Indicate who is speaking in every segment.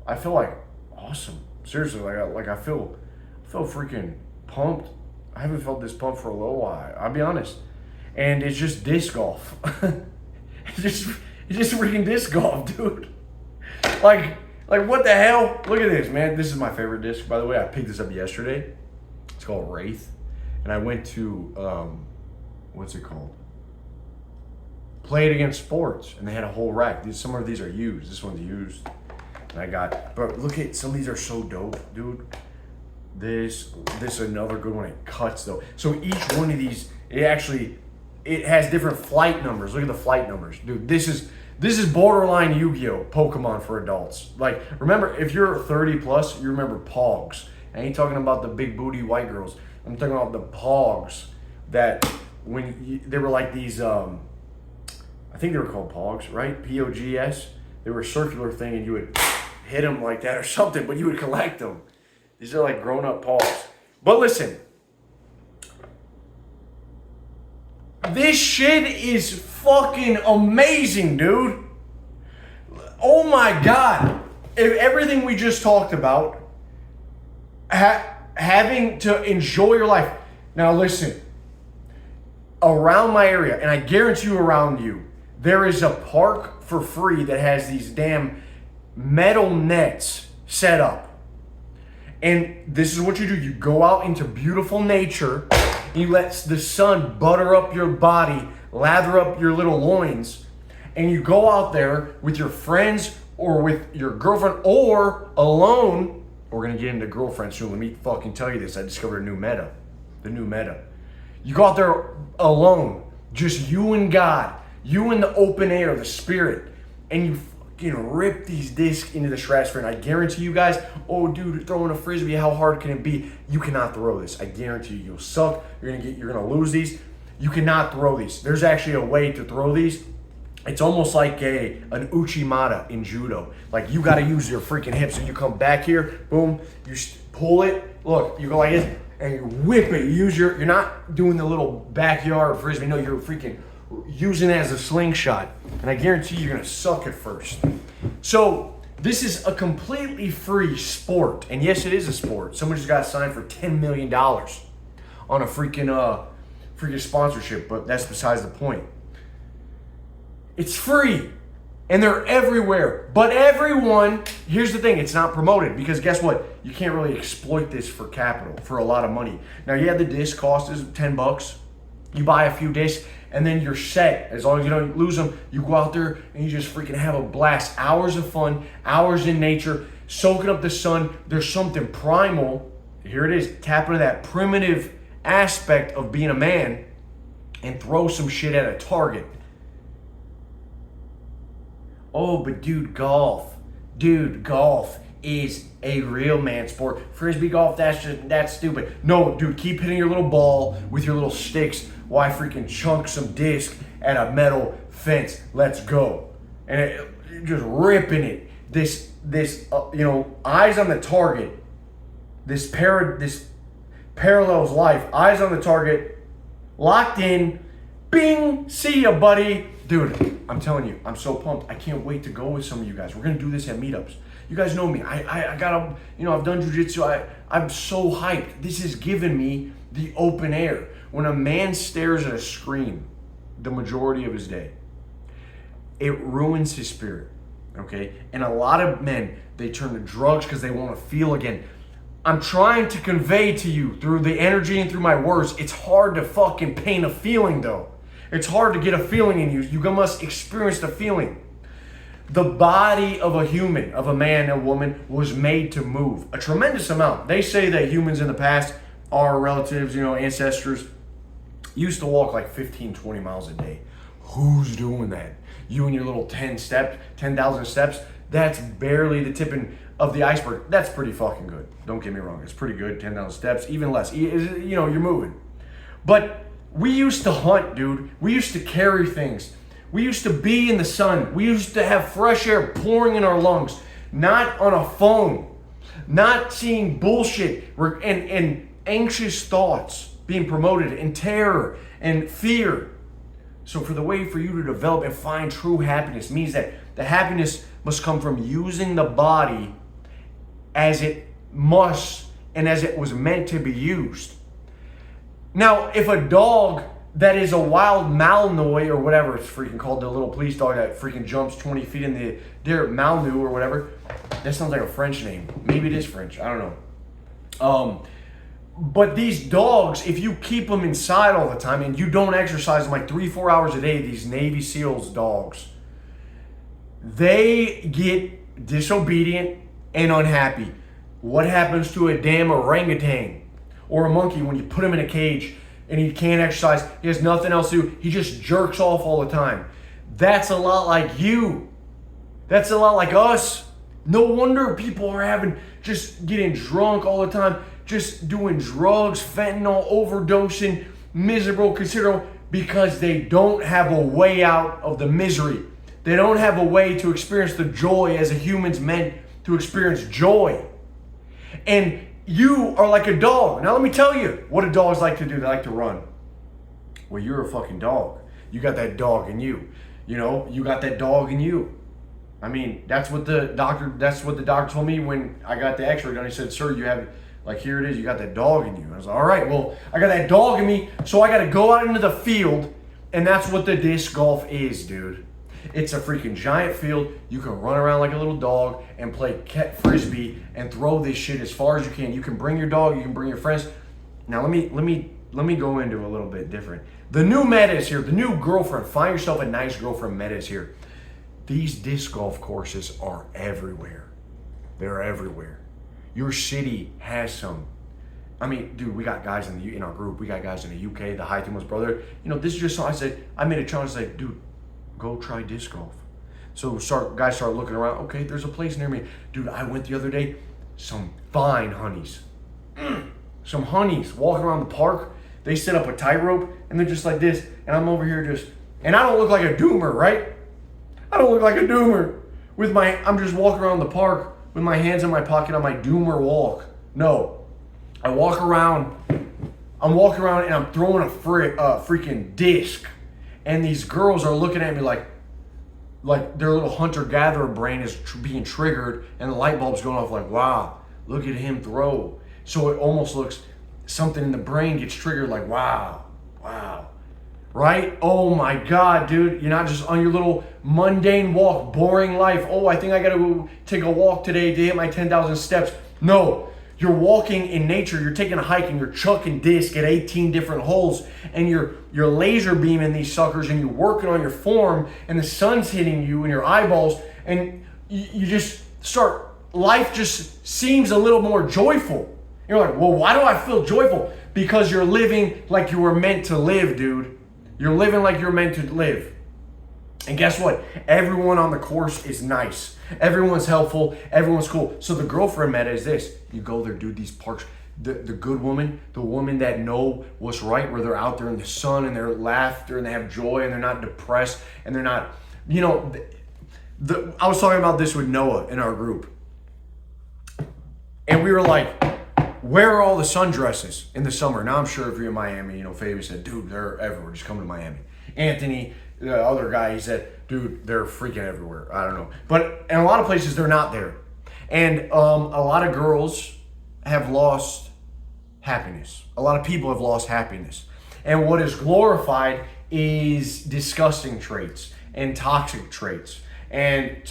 Speaker 1: I feel like awesome. Seriously, I feel freaking pumped. I haven't felt this pumped for a little while. I'll be honest. And it's just disc golf. it's just freaking disc golf, dude. Like what the hell? Look at this, man. This is my favorite disc, by the way. I picked this up yesterday. It's called Wraith. And I went to, what's it called? Play It Against Sports. And they had a whole rack. Some of these are used. This one's used. And I got, but look at, some of these are so dope, dude. This is another good one. It cuts, though. So each one of these, it has different flight numbers. Look at the flight numbers. Dude, this is borderline Yu-Gi-Oh! Pokemon for adults. Like, remember, if you're 30 plus, you remember Pogs. I ain't talking about the big booty white girls. I'm talking about the Pogs that they were like these, I think they were called Pogs, right? P-O-G-S. They were a circular thing and you would hit them like that or something, but you would collect them. These are like grown-up Pogs. But listen, this shit is fucking amazing, dude. Oh my God. If everything we just talked about, having to enjoy your life. Now listen, around my area, and I guarantee you around you, there is a park for free that has these damn metal nets set up. And this is what you do. You go out into beautiful nature, and you let the sun butter up your body, lather up your little loins, and you go out there with your friends or with your girlfriend or alone. We're going to get into girlfriends soon. Let me fucking tell you this. I discovered a new meta. The new meta. You go out there alone, just you and God, you in the open air, the spirit, and you fucking rip these discs into the stratosphere. And I guarantee you guys, oh dude, throwing a frisbee, how hard can it be? You cannot throw this. I guarantee you, you'll suck. You're gonna lose these. You cannot throw these. There's actually a way to throw these. It's almost like an uchimata in judo. Like you got to use your freaking hips, and you come back here, boom, you pull it. Look, you go like this, and you whip it. You're not doing the little backyard frisbee. No, you're freaking using it as a slingshot. And I guarantee you're gonna suck at first. So this is a completely free sport, and yes, it is a sport. Someone just got signed for $10 million on a freaking sponsorship, but that's besides the point. It's free, and they're everywhere. But everyone, here's the thing, it's not promoted, because guess what? You can't really exploit this for capital, for a lot of money. Now, yeah, the disc cost is $10. You buy a few discs, and then you're set. As long as you don't lose them, you go out there and you just freaking have a blast. Hours of fun, hours in nature, soaking up the sun. There's something primal. Here it is, tap into that primitive aspect of being a man and throw some shit at a target. Oh, but dude, golf is a real man sport. Frisbee golf, that's stupid. No, dude, keep hitting your little ball with your little sticks while I freaking chunk some disc at a metal fence. Let's go. And just ripping it. This eyes on the target. This parallels life. Eyes on the target. Locked in. Bing. See ya, buddy. Dude, I'm telling you, I'm so pumped. I can't wait to go with some of you guys. We're going to do this at meetups. You guys know me. I got I've done jiu-jitsu. I'm so hyped. This has given me the open air. When a man stares at a screen the majority of his day, it ruins his spirit, okay? And a lot of men, they turn to drugs because they want to feel again. I'm trying to convey to you through the energy and through my words, it's hard to fucking paint a feeling though. It's hard to get a feeling in you. You must experience the feeling. The body of a human, of a man and a woman, was made to move a tremendous amount. They say that humans in the past, our relatives, ancestors, used to walk like 15, 20 miles a day. Who's doing that? You and your little 10,000 steps, that's barely the tipping of the iceberg. That's pretty fucking good. Don't get me wrong. It's pretty good, 10,000 steps, even less. You're moving. But we used to hunt, dude. We used to carry things. We used to be in the sun. We used to have fresh air pouring in our lungs, not on a phone, not seeing bullshit and anxious thoughts being promoted and terror and fear. So for you to develop and find true happiness means that the happiness must come from using the body as it must and as it was meant to be used. Now, if a dog that is a wild Malinois or whatever it's freaking called, the little police dog that freaking jumps 20 feet in the air, Malinois or whatever, that sounds like a French name. Maybe it is French, I don't know. But these dogs, if you keep them inside all the time and you don't exercise them like 3-4 hours a day, these Navy SEALs dogs, they get disobedient and unhappy. What happens to a damn orangutan or a monkey when you put him in a cage and he can't exercise? He has nothing else to do. He just jerks off all the time. That's a lot like you. That's a lot like us. No wonder people are just getting drunk all the time, just doing drugs, fentanyl, overdosing, miserable, because they don't have a way out of the misery. They don't have a way to experience the joy as a human's meant to experience joy. And you are like a dog. Now let me tell you what a dogs like to do. They like to run. Well, you're a fucking dog. You got that dog in you. You got that dog in you. I mean, that's what the doctor told me when I got the x-ray done. He said, sir, you have, like, here it is, you got that dog in you. I was like, all right, well, I got that dog in me, so I got to go out into the field, and that's what the disc golf is, dude. It's a freaking giant field. You can run around like a little dog and play frisbee and throw this shit as far as you can. You can bring your dog, you can bring your friends. Now let me go into a little bit different. The new meta is here. The new girlfriend. Find yourself a nice girlfriend meta is here. These disc golf courses are everywhere. They're everywhere. Your city has some. I mean, dude, we got guys in our group. We got guys in the UK, the Thumos Brotherhood. This is just something I made a challenge. I said, dude, go try disc golf. So guys start looking around. Okay, there's a place near me. Dude, I went the other day. Some fine honeys. Some honeys walking around the park. They set up a tightrope and they're just like this. And I'm over here and I don't look like a doomer, right? I don't look like a doomer. I'm just walking around the park with my hands in my pocket on my doomer walk. No. I'm walking around and I'm throwing a freaking disc. And these girls are looking at me like their little hunter-gatherer brain is being triggered and the light bulb's going off like, wow, look at him throw. So it almost looks, something in the brain gets triggered like, wow. Right? Oh my God, dude. You're not just on your little mundane walk, boring life. Oh, I think I got to go take a walk today to hit my 10,000 steps. No. You're walking in nature, you're taking a hike and you're chucking disc at 18 different holes and you're laser beaming these suckers and you're working on your form and the sun's hitting you in your eyeballs and you just life just seems a little more joyful. You're like, well, why do I feel joyful? Because you're living like you were meant to live, dude. You're living like you're meant to live. And guess what? Everyone on the course is nice. Everyone's helpful. Everyone's cool. So the girlfriend meta is this. You go there, dude, these parks. The good woman, the woman that know what's right, where they're out there in the sun and they're laughter and they have joy and they're not depressed and they're not, I was talking about this with Noah in our group. And we were like, where are all the sundresses in the summer? Now I'm sure if you're in Miami, Fabian said, dude, they're everywhere. Just come to Miami. Anthony, the other guy, he said, dude, they're freaking everywhere. I don't know. But in a lot of places, they're not there. And a lot of girls have lost happiness. A lot of people have lost happiness. And what is glorified is disgusting traits and toxic traits. And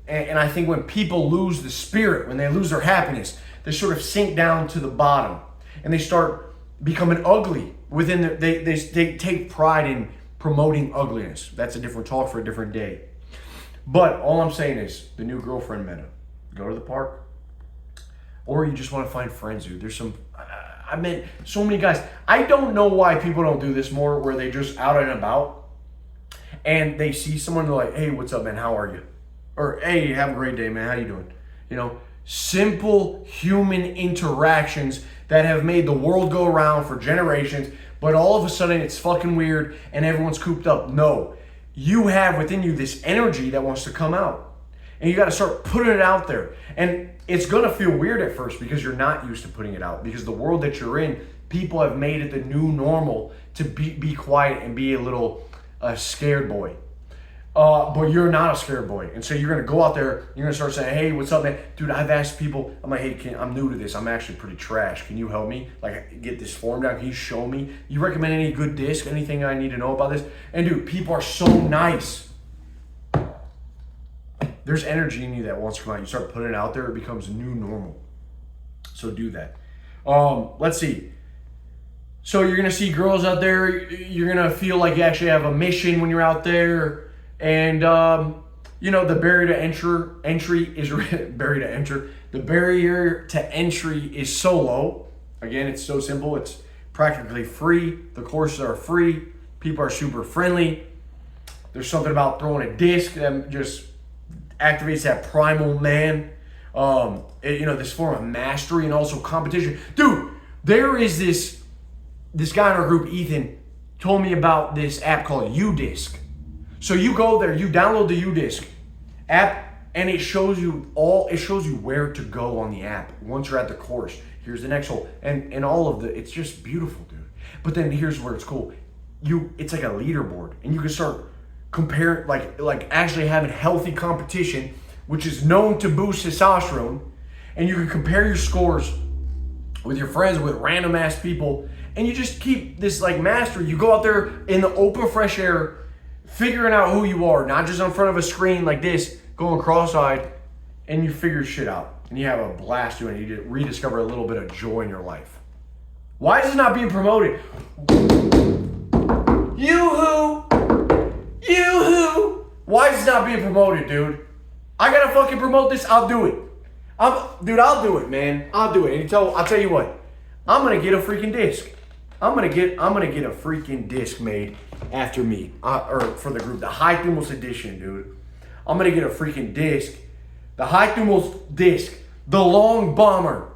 Speaker 1: I think when people lose the spirit, when they lose their happiness, they sort of sink down to the bottom. And they start becoming ugly. They take pride in promoting ugliness. That's a different talk for a different day. But all I'm saying is the new girlfriend meta. Go to the park. Or you just want to find friends, dude. There's I met so many guys. I don't know why people don't do this more, where they just out and about and they see someone, they're like, hey, what's up, man? How are you? Or, hey, have a great day, man. How you doing? Simple human interactions that have made the world go around for generations, but all of a sudden it's fucking weird and everyone's cooped up. No, you have within you this energy that wants to come out. And you got to start putting it out there. And it's going to feel weird at first because you're not used to putting it out. Because the world that you're in, people have made it the new normal to be quiet and be a little scared boy. But you're not a scared boy. And so you're going to go out there, you're going to start saying, hey, what's up, man? Dude, I've asked people, I'm like, hey, I'm new to this. I'm actually pretty trash. Can you help me? Like, get this form down. Can you show me? You recommend any good disc? Anything I need to know about this? And dude, people are so nice. There's energy in you that wants to come out. You start putting it out there, it becomes new normal. So do that. Let's see. So you're going to see girls out there. You're going to feel like you actually have a mission when you're out there. And, the barrier to entry is barrier to enter. The barrier to entry is so low. Again, it's so simple. It's practically free. The courses are free. People are super friendly. There's something about throwing a disc that just activates that primal man. This form of mastery and also competition. Dude, there is this guy in our group, Ethan, told me about this app called UDisc. So you go there, you download the UDisc app, and it shows you where to go on the app once you're at the course. Here's the next hole, and all of it's just beautiful, dude. But then here's where it's cool. It's like a leaderboard, and you can start comparing, like actually having healthy competition, which is known to boost testosterone, and you can compare your scores with your friends, with random ass people, and you just keep this like mastery. You go out there in the open, fresh air, figuring out who you are, not just in front of a screen like this, going cross-eyed, and you figure shit out. And you have a blast doing it. You rediscover a little bit of joy in your life. Why is it not being promoted? Yoo-hoo! Yoo-hoo! Why is it not being promoted, dude? I gotta fucking promote this. I'll do it. I'll do it, man. I'll do it. And I'll tell you what. I'm gonna get a freaking disc. I'm gonna get a freaking disc made after me, or for the group, the High Thumos edition, dude. I'm gonna get a freaking disc, the High Thumos disc, the Long Bomber.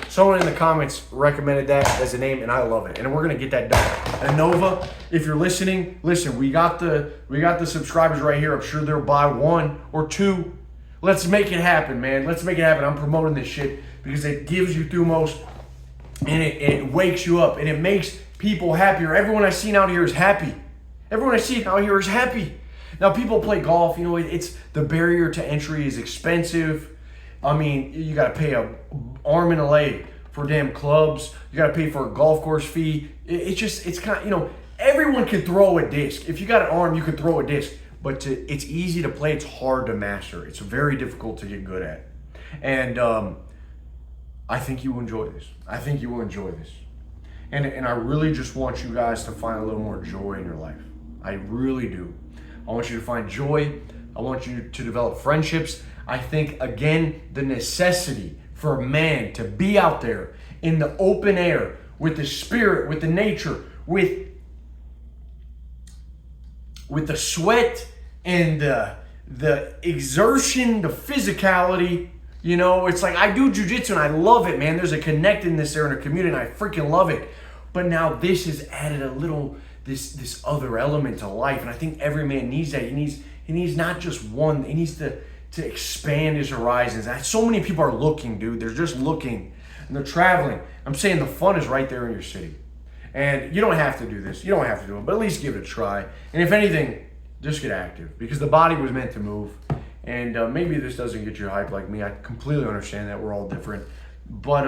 Speaker 1: Someone in the comments recommended that as a name, and I love it. And we're gonna get that done. And Nova, if you're listening, listen. We got the subscribers right here. I'm sure they'll buy one or two. Let's make it happen, man. Let's make it happen. I'm promoting this shit because it gives you Thumos, and it wakes you up, and it makes people happier. Everyone I see out here is happy. Now, people play golf. It's the barrier to entry is expensive. I mean, you got to pay an arm and a leg for damn clubs. You got to pay for a golf course fee. It's kind of, everyone can throw a disc. If you got an arm, you can throw a disc. But it's easy to play. It's hard to master. It's very difficult to get good at. And I think you will enjoy this. And I really just want you guys to find a little more joy in your life. I really do. I want you to find joy. I want you to develop friendships. I think, again, the necessity for a man to be out there in the open air with the spirit, with the nature, with the sweat and the exertion, the physicality. It's like I do jujitsu and I love it, man. There's a connectedness there in a community and I freaking love it. But now this has added a little, this other element to life. And I think every man needs that. He needs not just one. He needs to expand his horizons. So many people are looking, dude. They're just looking and they're traveling. I'm saying the fun is right there in your city. And you don't have to do this. You don't have to do it, but at least give it a try. And if anything, just get active because the body was meant to move. And maybe this doesn't get you hyped like me. I completely understand that. We're all different. But,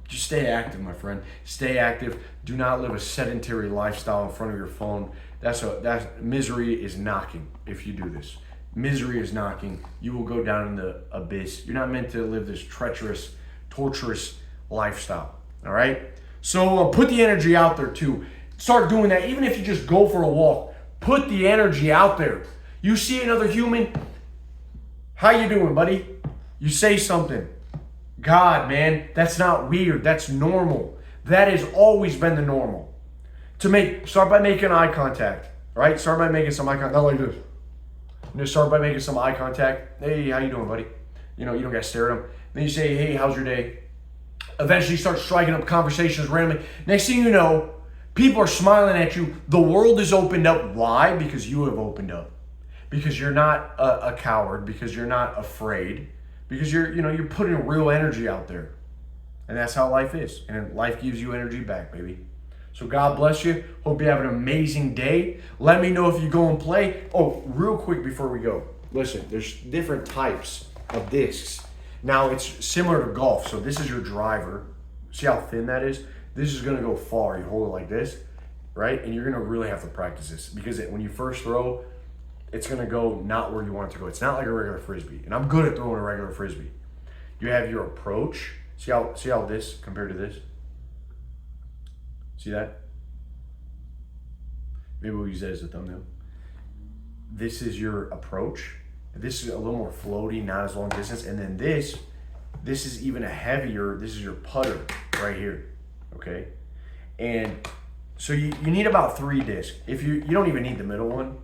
Speaker 1: just stay active, my friend. Stay active. Do not live a sedentary lifestyle in front of your phone. That's misery is knocking if you do this. Misery is knocking. You will go down in the abyss. You're not meant to live this treacherous, torturous lifestyle. All right? So put the energy out there too. Start doing that. Even if you just go for a walk, put the energy out there. You see another human, how you doing, buddy? You say something. God, man, that's not weird. That's normal. That has always been the normal. Start by making eye contact, right? Start by making some eye contact, not like this. Just start by making some eye contact. Hey, how you doing, buddy? You don't got to stare at them. Then you say, hey, how's your day? Eventually start striking up conversations randomly. Next thing you know, people are smiling at you. The world is opened up. Why? Because you have opened up. Because you're not a coward. Because you're not afraid. Because you're putting real energy out there. And that's how life is. And life gives you energy back, baby. So God bless you. Hope you have an amazing day. Let me know if you go and play. Oh, real quick before we go. Listen, there's different types of discs. Now, it's similar to golf. So this is your driver. See how thin that is? This is going to go far. You hold it like this, right? And you're going to really have to practice this because when you first throw, it's going to go not where you want it to go. It's not like a regular Frisbee. And I'm good at throwing a regular Frisbee. You have your approach. See how this compared to this? See that? Maybe we'll use that as a thumbnail. This is your approach. This is a little more floaty, not as long distance. And then this is even a heavier, this is your putter right here, okay? And so you need about 3 discs. If you don't even need the middle one.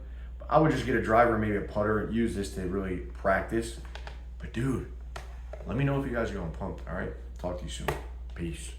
Speaker 1: I would just get a driver, maybe a putter, and use this to really practice. But dude, let me know if you guys are going pumped, all right? Talk to you soon. Peace.